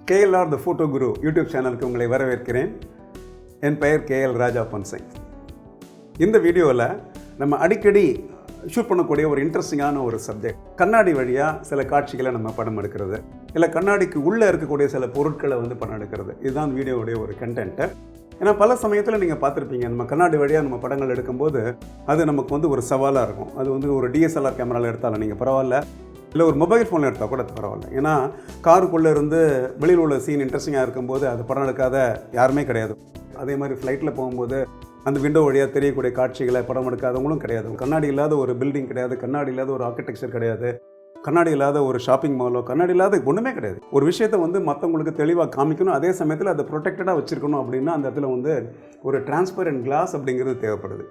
KLR the Photo Guru YouTube சேனலுக்கு உங்களை வரவேற்கிறேன். என் பெயர் KL ராஜா பன்சிங். இந்த வீடியோவில் நம்ம அடிக்கடி ஷூட் பண்ணக்கூடிய ஒரு இன்ட்ரெஸ்டிங்கான ஒரு சப்ஜெக்ட், கண்ணாடி வழியாக சில காட்சிகளை நம்ம படம் எடுக்கிறது, இல்லை கண்ணாடிக்கு உள்ளே இருக்கக்கூடிய சில பொருட்களை படம் எடுக்கிறது. இதுதான் வீடியோவுடைய ஒரு கண்டென்ட்டு. ஏன்னா பல சமயத்தில் நீங்கள் பார்த்துருப்பீங்க, நம்ம கண்ணாடி வழியாக நம்ம படங்கள் எடுக்கும்போது அது நமக்கு ஒரு சவாலாக இருக்கும். அது ஒரு DSLR கேமராவில் எடுத்தாலும் நீங்கள் பரவாயில்ல, இல்லை ஒரு மொபைல் ஃபோனில் எடுத்தால் கூட பரவாயில்ல. ஏன்னா காருக்குள்ளே இருந்து வெளியில் உள்ள சீன் இன்ட்ரெஸ்டிங்காக இருக்கும்போது அது படம் எடுக்காத யாருமே கிடையாது. அதே மாதிரி ஃப்ளைட்டில் போகும்போது அந்த விண்டோ வழியாக தெரியக்கூடிய காட்சிகளை படம் எடுக்காதவங்களும் கிடையாது. கண்ணாடி இல்லாத ஒரு பில்டிங் கிடையாது, கண்ணாடி இல்லாத ஒரு ஆர்கிடெக்சர் கிடையாது, கண்ணாடி இல்லாத ஒரு ஷாப்பிங் மாலோ, கண்ணாடி இல்லாத ஒன்றுமே கிடையாது. ஒரு விஷயத்தை மற்றவங்களுக்கு தெளிவாக காமிக்கணும், அதே சமயத்தில் அதை ப்ரொடெக்டடாக வச்சுருக்கணும். அப்படின்னா அந்த இடத்துல ஒரு டிரான்ஸ்பரண்ட் கிளாஸ் அப்படிங்கிறது தேவைப்படுது.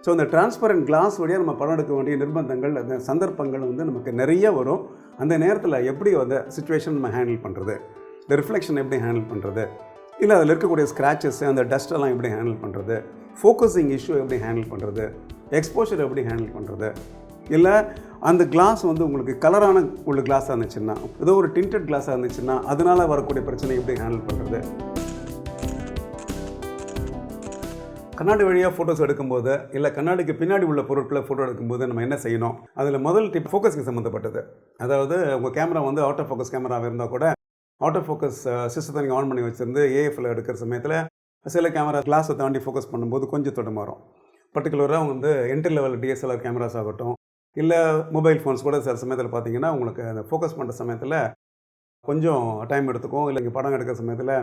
ஸோ அந்த டிரான்ஸ்பரண்ட் கிளாஸ் வழியாக நம்ம படம் எடுக்க வேண்டிய நிர்பந்தங்கள், அந்த சந்தர்ப்பங்கள் நமக்கு நிறைய வரும். அந்த நேரத்தில் எப்படி அந்த சுச்சுவேஷன் நம்ம ஹேண்டில் பண்ணுறது, இந்த ரிஃப்ளெக்ஷன் எப்படி ஹேண்டில் பண்ணுறது, இல்லை அதில் இருக்கக்கூடிய ஸ்க்ராச்சஸ், அந்த டஸ்ட்டெல்லாம் எப்படி ஹேண்டில் பண்ணுறது, ஃபோக்கஸிங் இஷ்யூ எப்படி ஹேண்டில் பண்ணுறது, எக்ஸ்போஷர் எப்படி ஹேண்டில் பண்ணுறது, இல்லை அந்த கிளாஸ் உங்களுக்கு கலரான உள்ள கிளாஸாக இருந்துச்சுன்னா, ஏதோ ஒரு டிண்டட் கிளாஸாக இருந்துச்சுன்னா அதனால் வரக்கூடிய பிரச்சனை எப்படி ஹேண்டில் பண்ணுறது. கண்ணாடி வழியாக ஃபோட்டோஸ் எடுக்கும்போது, இல்லை கண்ணாடிக்கு பின்னாடி உள்ள பொருட்களை ஃபோட்டோ எடுக்கும்போது நம்ம என்ன செய்யணும்? அதில் முதல் டிப் ஃபோக்கஸுக்கு சம்மந்தப்பட்டது. அதாவது உங்கள் கேமரா ஆட்டோ ஃபோக்கஸ் கேமராவாக இருந்தால் கூட ஆட்டோ ஃபோக்கஸ் சிஸ்டத்தை நீங்கள் ஆன் பண்ணி வச்சுருந்து AFL எடுக்கிற சமயத்தில் சில கேமரா கிளாஸை தாண்டி ஃபோக்கஸ் பண்ணும்போது கொஞ்சம் தடுமாறும். பர்டிகுலராக என்ட்ரி லெவல் DSLR கேமராஸ் ஆகட்டும், இல்லை மொபைல் ஃபோன்ஸ் கூட சில சமயத்தில் பார்த்தீங்கன்னா உங்களுக்கு அந்த ஃபோக்கஸ் பண்ணுற சமயத்தில் கொஞ்சம் டைம் எடுத்துக்கும். இல்லை இங்கே படம் எடுக்கிற சமயத்தில்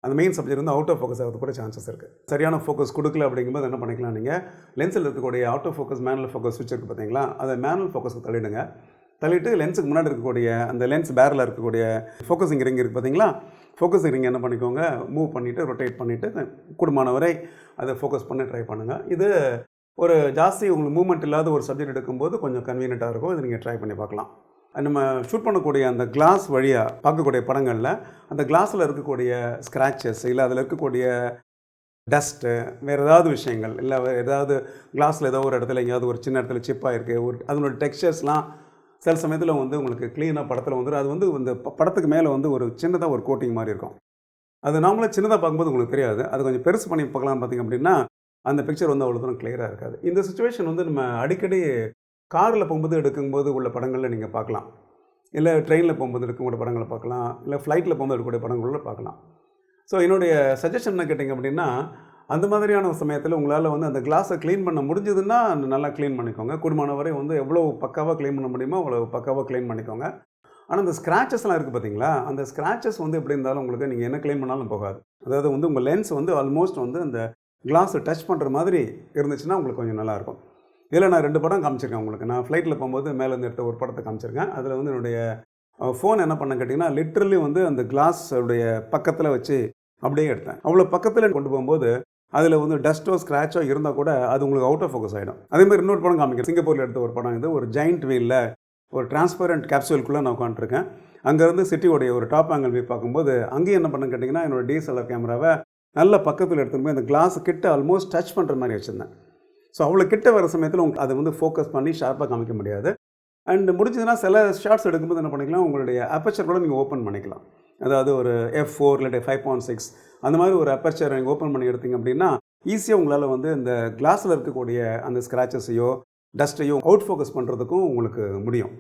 அந்த main subject out of focus ஆகிறது கூட சான்சஸ் இருக்குது. சரியான ஃபோக்கஸ் கொடுக்கல அப்படிங்கும்போது என்ன பண்ணிக்கலாம், நீங்கள் லென்ஸில் இருக்கக்கூடிய ஆட்டோ ஃபோக்கஸ், மேனுவல் ஃபோக்கஸ் சுவிட்ச் இருக்குது பார்த்தீங்களா, அதை மேனுவல் ஃபோக்கஸுக்கு தள்ளிட்டு லென்ஸுக்கு முன்னாடி இருக்கக்கூடிய அந்த லென்ஸ் பேரில் இருக்கக்கூடிய ஃபோக்கஸிங் ரிங் இருக்குது பார்த்தீங்களா, ஃபோக்கஸிங் ரிங் என்ன பண்ணிக்கோங்க, மூவ் பண்ணிவிட்டு ரொட்டேட் பண்ணிவிட்டு கூடுமான வரை அதை ஃபோக்கஸ் பண்ணி ட்ரை பண்ணுங்கள். இது ஒரு ஜாஸ்தி உங்களுக்கு மூவ்மெண்ட் இல்லாத ஒரு சப்ஜெக்ட் எடுக்கும்போது கொஞ்சம் கன்வீனியண்ட்டாக இருக்கும். இது நீங்கள் ட்ரை பண்ணி பார்க்கலாம். நம்ம ஷூட் பண்ணக்கூடிய அந்த கிளாஸ் வழியாக பார்க்கக்கூடிய படங்களில் அந்த கிளாஸில் இருக்கக்கூடிய ஸ்க்ராச்சஸ், இல்லை அதில் இருக்கக்கூடிய டஸ்ட்டு, வேறு ஏதாவது விஷயங்கள், இல்லை ஏதாவது கிளாஸில் ஏதோ ஒரு இடத்துல எங்கேயாவது ஒரு சின்ன இடத்துல சிப்பாக இருக்குது, அதனோட டெக்ஸ்சர்ஸ்லாம் சில சமயத்தில் உங்களுக்கு க்ளீனாக படத்தில் அது இந்த படத்துக்கு மேலே ஒரு சின்னதாக ஒரு கோட்டிங் மாதிரி இருக்கும். அது நாமளாக சின்னதாக பார்க்கும்போது உங்களுக்கு தெரியாது. அது கொஞ்சம் பெருசு பண்ணி பார்க்கலாம். பார்த்திங்க அப்படின்னா அந்த பிக்சர் அவ்வளோ தூரம் கிளியராக இருக்காது. இந்த சுச்சுவேஷன் நம்ம அடிக்கடி காரில் போகும்போது எடுக்கும்போது உள்ள படங்களில் நீங்கள் பார்க்கலாம், இல்லை ட்ரெயினில் போகும்போது எடுக்கக்கூடிய படங்களை பார்க்கலாம், இல்லை ஃப்ளைட்டில் போகும்போது எடுக்கக்கூடிய படங்களில் பார்க்கலாம். ஸோ என்னுடைய சஜஷன் என்ன கேட்டிங்க அப்படின்னா, அந்த மாதிரியான சமயத்தில் உங்களால் அந்த கிளாஸை க்ளீன் பண்ண முடிஞ்சதுன்னா நல்லா க்ளீன் பண்ணிக்கோங்க. கூடுமான வரை எவ்வளோ பக்காவாக க்ளீன் பண்ண முடியுமோ அவ்வளோ பக்காவாக க்ளீன் பண்ணிக்கோங்க. ஆனால் அந்த ஸ்க்ராச்சஸ்லாம் இருக்குது பார்த்தீங்களா, அந்த ஸ்க்ராச்சஸ் எப்படி இருந்தாலும் உங்களுக்கு நீங்கள் என்ன க்ளீன் பண்ணாலும் போகாது. அதாவது உங்கள் லென்ஸ் ஆல்மோஸ்ட் அந்த கிளாஸை டச் பண்ணுற மாதிரி இருந்துச்சுன்னா உங்களுக்கு கொஞ்சம் நல்லாயிருக்கும். இதில் நான் 2 படம் காமிச்சிருக்கேன் உங்களுக்கு. நான் ஃப்ளைட்டில் போகும்போது மேலேருந்து எடுத்த ஒரு படத்தை காமிச்சிருக்கேன். அதில் என்னுடைய ஃபோன் என்ன பண்ண கேட்டிங்கன்னா, லிட்ரலி அந்த கிளாஸுடைய பக்கத்தில் வச்சு அப்படியே எடுத்தேன். அவ்வளோ பக்கத்தில் கொண்டு போகும்போது அதில் டஸ்ட்டோ ஸ்க்ராச்சோ இருந்தால் கூட அது உங்களுக்கு அவுட் ஆஃப் ஃபோக்கஸ் ஆகிடும். அதேமாதிரி இன்னொரு படம் காமிக்கிறேன். சிங்கப்பூரில் எடுத்த ஒரு படம். இது ஒரு ஜெயிண்ட் வீலில் ஒரு டிரான்ஸ்பரண்ட் கேப்சூலுக்குள்ளே நான் உட்காந்துருக்கேன். அங்கேருந்து சிட்டியோடைய ஒரு டாப் ஆங்கிள் போய் பார்க்கும்போது அங்கேயும் என்ன பண்ண கேட்டிங்கன்னா, என்னோடய DSLR கேமராவை நல்ல பக்கத்தில் எடுத்துகிட்டு போய் அந்த கிளாஸு கிட்ட ஆல்மோஸ்ட் டச் பண்ணுற மாதிரி வச்சுருந்தேன். ஸோ அவ்வளோ கிட்ட வர சமயத்தில் அதை ஃபோக்கஸ் பண்ணி ஷார்ப்பாக காமிக்க முடியாது. அண்ட் முடிஞ்சதுன்னா சில ஷார்ட்ஸ் எடுக்கும்போது என்ன பண்ணிக்கலாம், உங்களுடைய அப்பர்ச்சர் கூட நீங்கள் ஓப்பன் பண்ணிக்கலாம். அதாவது ஒரு F4 இல்லை 5.6 அந்த மாதிரி ஒரு அப்பர்ச்சர் நீங்கள் ஓப்பன் பண்ணி எடுத்தீங்க அப்படின்னா ஈஸியாக உங்களால் இந்த கிளாஸில் இருக்கக்கூடிய அந்த ஸ்க்ராச்சஸையோ டஸ்ட்டையோ அவுட் ஃபோக்கஸ் பண்ணுறதுக்கும் உங்களுக்கு முடியும்.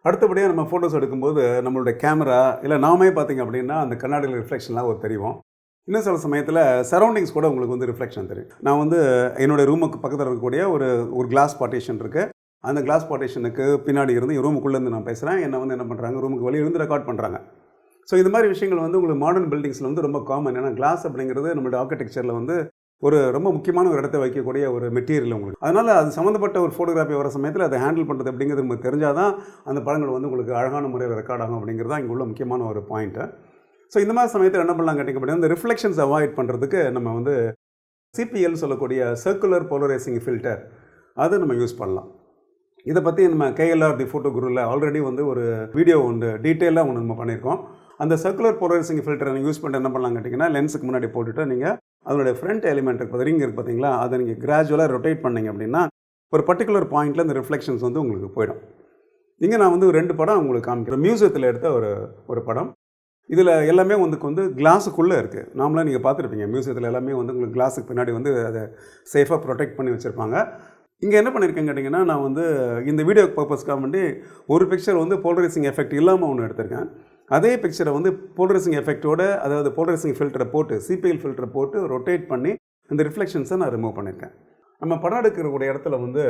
அடுத்தபடியாக நம்ம ஃபோட்டோஸ் எடுக்கும்போது நம்மளுடைய கேமரா இல்லை நாமே பார்த்திங்க அப்படின்னா அந்த கண்ணாடியில் ரிஃப்ளெக்ஷன்லாம் தெரியும். இன்னும் சில சமயத்தில் சரௌண்டிங்ஸ் கூட உங்களுக்கு ரிஃப்ளெக்ஷன் தெரியும். நான் என்னோடய ரூமுக்கு பக்கத்தில் இருக்கக்கூடிய ஒரு கிளாஸ் பார்ட்டிஷன் இருக்குது. அந்த கிளாஸ் பார்ட்டிஷனுக்கு பின்னாடி இருந்து ரூமுக்குள்ளேருந்து நான் பேசுகிறேன். என்ன என்ன பண்ணுறாங்க, ரூமுக்கு வெளியிருந்து ரெக்கார்ட் பண்ணுறாங்க. ஸோ இந்த மாதிரி விஷயங்கள் உங்களுக்கு மாடர்ன் பில்டிங்ஸில் ரொம்ப காமன். ஏன்னா கிளாஸ் அப்படிங்கிறது நம்மளுடைய ஆர்கிடெக்சரில் ஒரு ரொம்ப முக்கியமான ஒரு இடத்தை வைக்கக்கூடிய ஒரு மெட்டீரியல் உங்களுக்கு. அதனால் அது சம்மந்தப்பட்ட ஒரு ஃபோட்டோகிராஃபி வர சமயத்தில் அதை ஹேண்டில் பண்ணுறது அப்படிங்கிறது நமக்கு தெரிஞ்சால் தான் அந்த படங்கள் உங்களுக்கு அழகான முறையில் ரெக்கார்ட் ஆகும். அப்படிங்கிறது தான் இங்கே உள்ள முக்கியமான ஒரு பாயிண்ட்டு. ஸோ இந்த மாதிரி சமயத்தில் என்ன பண்ணலாம் கேட்டிங்க அப்படின்னா, இந்த ரிஃப்ளெக்ஷன்ஸ் அவாய்ட் பண்ணுறதுக்கு நம்ம CPL சொல்லக்கூடிய சர்க்குலர் போலரைசிங் ஃபில்டர் அதை நம்ம யூஸ் பண்ணலாம். இதை பற்றி நம்ம KLR தி ஃபோட்டோ குருவில் ஆல்ரெடி ஒரு வீடியோ டீட்டெயிலாக நம்ம பண்ணியிருக்கோம். அந்த சர்க்குலர் போலரைசிங் ஃபில்டரை யூஸ் பண்ணிட்டு என்ன பண்ணலாம் கேட்டிங்கன்னா, லென்ஸுக்கு முன்னாடி போட்டுட்டு நீங்கள் அதனுடைய ஃப்ரண்ட் எலிமெண்ட் இருக்குது, ரிங் இருக்குது பார்த்தீங்களா, அதை நீங்கள் கிராஜுவலாக ரொட்டேட் பண்ணிங்க அப்படின்னா ஒரு பர்டிகுலர் பாயிண்டில் இந்த ரிஃப்ளெக்ஷன்ஸ் உங்களுக்கு போயிடும். இங்கே நான் 2 படம் உங்களுக்கு காமிக்கிறேன். மியூசியத்தில் எடுத்த ஒரு படம். இதில் எல்லாமே வந்து கிளாஸுக்குள்ளே இருக்குது. நார்மலாக நீங்கள் பார்த்துருப்பீங்க மியூசியத்தில் எல்லாமே வந்து உங்களுக்கு கிளாஸுக்கு பின்னாடி வந்து அதை சேஃபாக ப்ரொடெக்ட் பண்ணி வச்சுருப்பாங்க. இங்கே என்ன பண்ணியிருக்கேன்னு கேட்டிங்கன்னா, நான் வந்து இந்த வீடியோ பர்பஸ்க்காக வேண்டி ஒரு பிக்சர் வந்து போலரைசிங் எஃபெக்ட் இல்லாமல் ஒன்று எடுத்திருக்கேன். அதே பிக்சரை வந்து போலரைசிங் எஃபெக்டோட, அதாவது போலரைசிங் ஃபில்டரை போட்டு, சிபிஎல் ஃபில்டரை போட்டு ரொட்டேட் பண்ணி இந்த ரிஃப்ளெக்ஷன்ஸை நான் ரிமூவ் பண்ணியிருக்கேன். நம்ம படம் எடுக்கக்கூடிய இடத்துல வந்து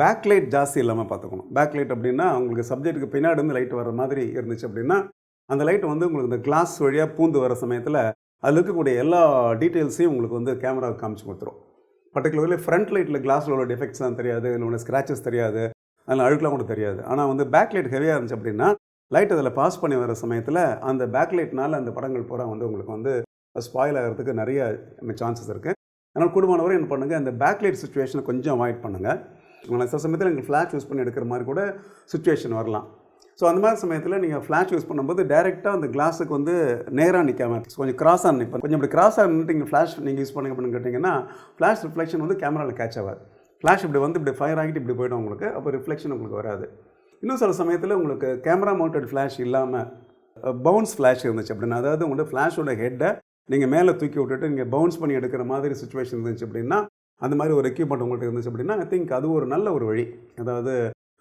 பேக்லைட் ஜாஸ்தி இல்லாமல் பார்த்துக்கணும். பேக்லைட் அப்படின்னா உங்களுக்கு சப்ஜெக்ட்டுக்கு பின்னாடி வந்து லைட் வர மாதிரி இருந்துச்சு அப்படின்னா, அந்த லைட் வந்து உங்களுக்கு இந்த கிளாஸ் வழியாக பூந்து வர சமயத்தில் அதில் இருக்கக்கூடிய எல்லா டீட்டெயில்ஸையும் உங்களுக்கு வந்து கேமராவுக்கு காமிச்சு கொடுத்துரும். பர்டிகுலர்லி ஃப்ரண்ட் லைட்டில் கிளாஸில் உள்ள டிஃபெக்ட்ஸ்லாம் தெரியாது, இல்லை ஒன்று ஸ்க்ராச்சஸ் தெரியாது, அதில் அழுக்கெலாம் கூட தெரியாது. ஆனால் வந்து பேக்லைட் ஹெவியாக இருந்துச்சு அப்படின்னா லைட் அதில் பாஸ் பண்ணி வர சமயத்தில் அந்த பேக்லைட்னால் அந்த படங்கள் பூரா வந்து உங்களுக்கு வந்து ஸ்பாயில் ஆகிறதுக்கு நிறைய சான்சஸ் இருக்குது. அதனால் கூடுமானவரை என்ன பண்ணுங்கள், அந்த பேக்லைட் சுச்சுவேஷனை கொஞ்சம் அவாய்ட் பண்ணுங்கள். சில சமயத்தில் நீங்கள் ஃப்ளாஷ் யூஸ் பண்ணி எடுக்கிற மாதிரி கூட சுச்சுவேஷன் வரலாம். ஸோ அந்த மாதிரி சமயத்தில் நீங்கள் ஃப்ளாஷ் யூஸ் பண்ணும்போது டேரெக்டாக அந்த கிளாஸுக்கு வந்து நேராக நிற்காம கொஞ்சம் கிராஸாக நிற்பேன். கொஞ்சம் இப்படி கிராஸாக நின்றுட்டு நீங்கள் ஃப்ளாஷ் நீங்கள் யூஸ் பண்ணுங்க அப்படின்னு கேட்டிங்கன்னா ஃப்ளாஷ் ரிஃப்ளெக்ஷன் வந்து கேமராவில் கேட்ச் ஆகாது. ஃப்ளாஷ் இப்படி வந்து இப்படி ஃபயர் ஆகிட்டு இப்படி போய்டும் உங்களுக்கு, அப்போ ரிஃப்ளெக்ஷன் உங்களுக்கு வராது. இன்னும் சில சமயத்தில் உங்களுக்கு கேமரா மவுண்டட் ஃப்ளாஷ் இல்லாமல் பவுன்ஸ் ஃப்ளாஷ் இருந்துச்சு அப்படின்னா, அதாவது உங்களோட ஃப்ளாஷோட ஹெட்டை நீங்கள் மேலே தூக்கி விட்டுட்டு நீங்கள் பவுன்ஸ் பண்ணி எடுக்கிற மாதிரி சுச்சுவேஷன் இருந்துச்சு அப்படின்னா, அந்த மாதிரி ஒரு எக்யூப்மெண்ட் உங்கள்கிட்ட இருந்துச்சு அப்படின்னா, ஐ திங்க் அது ஒரு நல்ல ஒரு வழி. அதாவது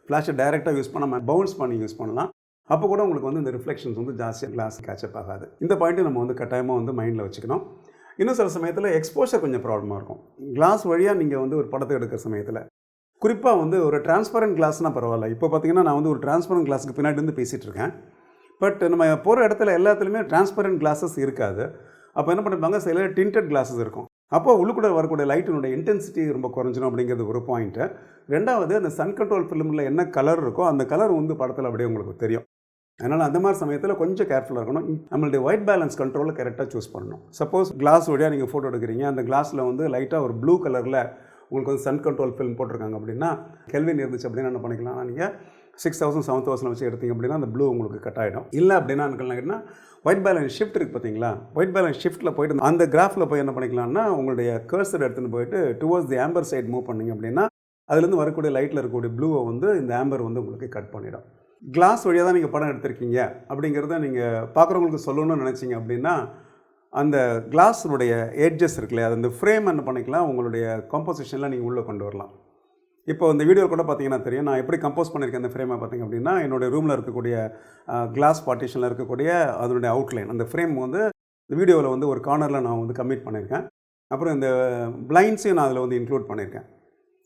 ஃப்ளாஷை டைரெக்டாக யூஸ் பண்ணாமல் பவுன்ஸ் பண்ணி யூஸ் பண்ணலாம். அப்போ கூட உங்களுக்கு வந்து இந்த ரிஃப்ளெக்ஷன்ஸ் வந்து ஜாஸ்தியாக கிளாஸ் கேட்சப் ஆகாது. இந்த பாயிண்ட்டு நம்ம வந்து கட்டாயமாக வந்து மைண்டில் வச்சுக்கணும். இன்னும் சில சமயத்தில் எக்ஸ்போஷர் கொஞ்சம் ப்ராப்ளமாக இருக்கும். கிளாஸ் வழியாக நீங்கள் வந்து ஒரு படத்தை எடுக்கிற சமயத்தில் குறிப்பாக வந்து ஒரு டிரான்ஸ்பரண்ட் கிளாஸ்னால் பரவாயில்ல. இப்போ பார்த்தீங்கன்னா நான் வந்து ஒரு டிரான்ஸ்பரண்ட் கிளாஸுக்கு பின்னாடி இருந்து பேசிகிட்டு இருக்கேன். பட் நம்ம போகிற இடத்துல எல்லாத்துலேயுமே டிரான்ஸ்பரண்ட் கிளாஸஸ் இருக்காது. அப்போ என்ன பண்ணிப்பாங்க, சில டிண்டட் கிளாஸஸ் இருக்கும். அப்போ உள்ளுக்குள்ள வரக்கூடிய லைட்டினுடைய இன்டென்சிட்டி ரொம்ப குறைஞ்சிடும் அப்படிங்கிறது ஒரு பாயிண்ட்டு. ரெண்டாவது, அந்த சன் கண்ட்ரோல் ஃபிலிமில் என்ன கலர் இருக்கோ அந்த கலர் வந்து படத்தில் அப்படியே உங்களுக்கு தெரியும். அதனால் அந்த மாதிரி சமயத்தில் கொஞ்சம் கேர்ஃபுல்லாக இருக்கணும். நம்மளுடைய ஒயிட் பேலன்ஸ் கண்ட்ரோலில் கரெக்டாக சூஸ் பண்ணணும். சப்போஸ் கிளாஸ் வழியாக நீங்கள் ஃபோட்டோ எடுக்கிறீங்க, அந்த கிளாஸில் வந்து லைட்டாக ஒரு ப்ளூ கலரில் உங்களுக்கு வந்து சன் கண்ட்ரோல் ஃபிலிம் போட்டிருக்காங்க அப்படின்னா, கெல்வின் இருந்துச்சு அப்படின்னா என்ன பண்ணிக்கலாம், நீங்கள் 6000 7000 வச்சு எடுத்தீங்க அப்படின்னா அந்த ப்ளூ உங்களுக்கு கட் ஆகிடும். இல்லை அப்படின்னா என்ன, ஒயிட் பேலன்ஸ் ஷிஃப்ட் இருக்குது பார்த்தீங்களா, ஒயிட் பேலன்ஸ் ஷிஃப்ட்டில் போய்ட்டு அந்த கிராஃபில் போய் என்ன பண்ணிக்கலாம்னா, உங்களுடைய கர்சர் எடுத்துகிட்டு போயிட்டு towards the amber side move பண்ணிங்க அப்படின்னா அதுலேருந்து வரக்கூடிய லைட்டில் இருக்கக்கூடிய ப்ளூவை வந்து இந்த ஆம்பர் வந்து உங்களுக்கு கட் பண்ணிடும். கிளாஸ் வழியாக தான் நீங்கள் படம் எடுத்திருக்கீங்க அப்படிங்கிறத நீங்கள் பார்க்குறவங்களுக்கு சொல்லணும்னு நினச்சிங்க அப்படின்னா, அந்த கிளாஸுடைய எட்ஜஸ் இருக்குல்லையா, அது அந்த ஃப்ரேம் என்ன பண்ணிக்கலாம், உங்களுடைய காம்போசிஷனில் நீங்கள் உள்ளே கொண்டு வரலாம். இப்போ இந்த வீடியோ கூட பார்த்தீங்கன்னா தெரியும், நான் எப்படி கம்போஸ் பண்ணியிருக்கேன் அந்த ஃப்ரேமை பார்த்திங்க அப்படின்னா, என்னுடைய ரூமில் இருக்கக்கூடிய கிளாஸ் பார்ட்டிஷனில் இருக்கக்கூடிய அதனுடைய அவுட்லைன், அந்த ஃப்ரேம் வந்து இந்த வீடியோவில் வந்து ஒரு கார்னரில் நான் வந்து கம்மிட் பண்ணியிருக்கேன். அப்புறம் இந்த பிளைண்ட்ஸையும் நான் அதில் வந்து இன்க்ளூட் பண்ணியிருக்கேன்.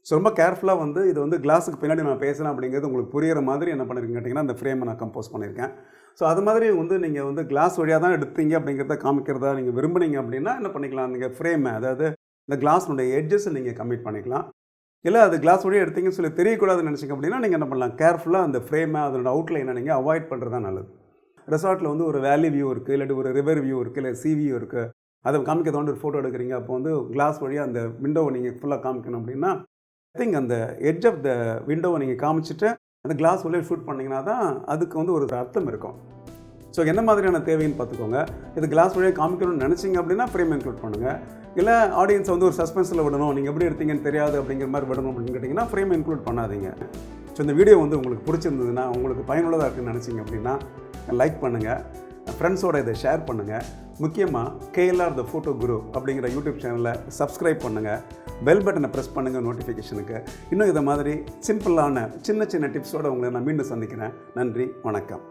ஸோ ரொம்ப கேர்ஃபுல்லாக வந்து இது வந்து கிளாஸுக்கு பின்னாடி நான் பேசுகிறேன் அப்படிங்கிறது உங்களுக்கு புரிகிற மாதிரி என்ன பண்ணியிருக்கேன் கேட்டிங்கன்னா, அந்த ஃப்ரேமை நான் கம்போஸ் பண்ணியிருக்கேன். ஸோ அது மாதிரி வந்து நீங்கள் வந்து கிளாஸ் வழியாக தான் எடுத்தீங்க அப்படிங்கிறத காமிக்கிறதா நீங்கள் விரும்புனீங்க அப்படின்னா என்ன பண்ணிக்கலாம், நீங்கள் ஃப்ரேமை, அதாவது இந்த கிளாஸுடைய எட்ஜஸை நீங்கள் கம்மிட் பண்ணிக்கலாம். இல்லை அது கிளாஸ் வழியாக எடுத்தீங்கன்னு சொல்லி தெரியக்கூடாதுன்னு நினச்சிங்க அப்படின்னா நீங்கள் என்ன பண்ணலாம், கேர்ஃபுல்லாக அந்த ஃப்ரேமை அதோட அவுட்லைனை நீங்கள் அவாய்ட் பண்ணுறது தான் நல்லது. ரெசார்ட்டில் வந்து ஒரு வேலி வியூ இருக்குது, இல்லாட்டி ஒரு ரிவர் வியூ இருக்குது, இல்லை சி வியூ இருக்குது, அதை காமிக்க தோண்டி ஒரு ஃபோட்டோ எடுக்கிறீங்க. அப்போ வந்து கிளாஸ் வழியாக அந்த விண்டோவை நீங்கள் ஃபுல்லாக காமிக்கணும் அப்படின்னா, ஐ திங்க் அந்த எட்ஜ் ஆஃப் த விண்டோவை நீங்கள் காமிச்சிட்டு அந்த கிளாஸ் வழியாக ஷூட் பண்ணிங்கன்னா தான் அதுக்கு வந்து ஒரு அர்த்தம் இருக்கும். ஸோ என்ன மாதிரியான தேவைன்னு பார்த்துக்கோங்க. இது கிளாஸ் வழியாக காமிக்கணும்னு நினச்சிங்க அப்படின்னா ஃப்ரேம் இன்க்ளூட் பண்ணுங்கள். இல்லை ஆடியன்ஸை வந்து ஒரு சஸ்பென்ஸில் விடணும், நீங்கள் எப்படி எடுத்தீங்கன்னு தெரியாது அப்படிங்கிற மாதிரி விடணும் அப்படின்னு கேட்டிங்கன்னா ஃப்ரேம் இன்க்ளூட் பண்ணாதீங்க. ஸோ இந்த வீடியோ வந்து உங்களுக்கு பிடிச்சிருந்ததுன்னா, உங்களுக்கு பயனுள்ளதாக இருக்குன்னு நினச்சிங்க அப்படின்னா லைக் பண்ணுங்கள், ஃப்ரெண்ட்ஸோட இதை ஷேர் பண்ணுங்கள். முக்கியமாக KLR த ஃபோட்டோ குரு அப்படிங்கிற யூடியூப் சேனலை சப்ஸ்கிரைப் பண்ணுங்கள், பெல் பட்டனை ப்ரெஸ் பண்ணுங்கள் நோட்டிஃபிகேஷனுக்கு. இன்னும் இதை மாதிரி சிம்பிளான சின்ன சின்ன டிப்ஸோடு உங்களை நான் மீண்டும் சந்திக்கிறேன். நன்றி, வணக்கம்.